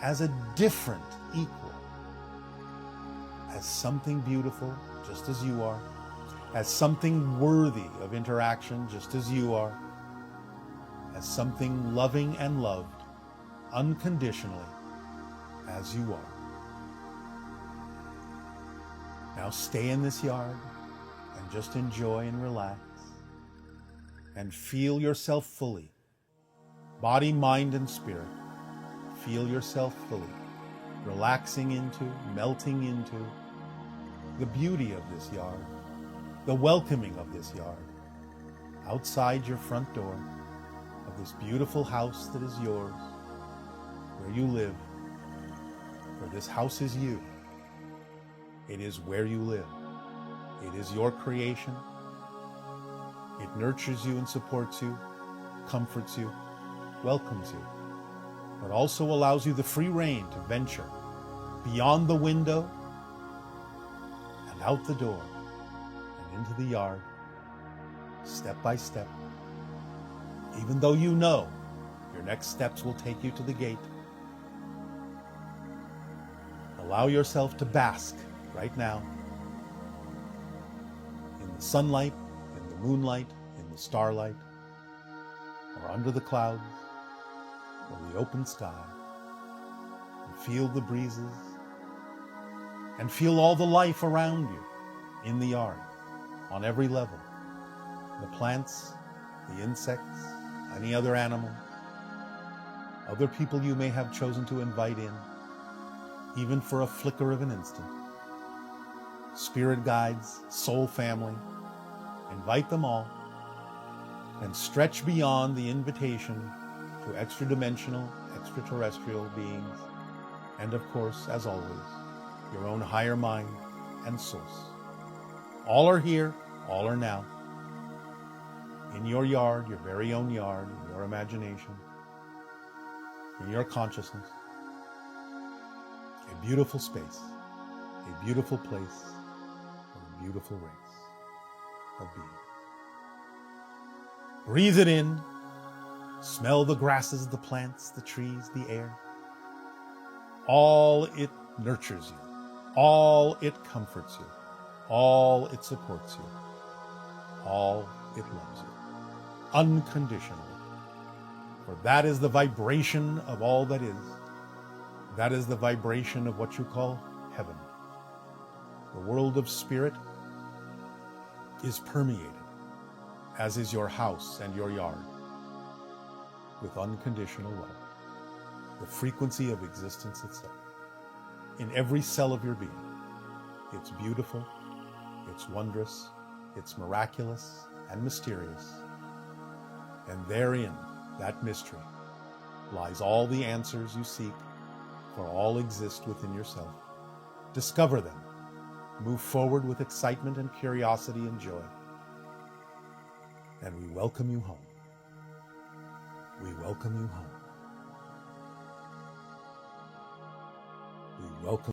as a different equal, as something beautiful, just as you are, as something worthy of interaction, just as you are, as something loving and loved unconditionally, as you are. Now stay in this yard and just enjoy and relax and feel yourself fully, body, mind, and spirit. Feel yourself fully relaxing into, melting into the beauty of this yard, the welcoming of this yard, outside your front door of this beautiful house that is yours, where you live. For this house is you. It is where you live. It is your creation. It nurtures you and supports you, comforts you, welcomes you, but also allows you the free rein to venture beyond the window and out the door and into the yard, step by step, even though you know your next steps will take you to the gate. Allow yourself to bask right now in the sunlight, in the moonlight, in the starlight, or under the clouds, or the open sky, and feel the breezes, and feel all the life around you in the yard. on every level. The plants, the insects, any other animal, other people you may have chosen to invite in, even for a flicker of an instant. Spirit guides, soul family, invite them all, and stretch beyond the invitation to extra-dimensional, extraterrestrial beings, and of course, as always, your own higher mind and source. All are here, all are now. In your yard, your very own yard, in your imagination, in your consciousness. A beautiful space, a beautiful place, a beautiful race of being. Breathe it in. Smell the grasses, the plants, the trees, the air. All it nurtures you. All it comforts you. All it supports you. All it loves you. Unconditionally. For that is the vibration of all that is. That is the vibration of what you call heaven. The world of spirit is permeated, as is your house and your yard, with unconditional love, the frequency of existence itself. In every cell of your being, it's beautiful, it's wondrous, it's miraculous and mysterious. And therein, that mystery, lies all the answers you seek, for all exist within yourself. Discover them. Move forward with excitement and curiosity and joy. And we welcome you home. We welcome you home. We welcome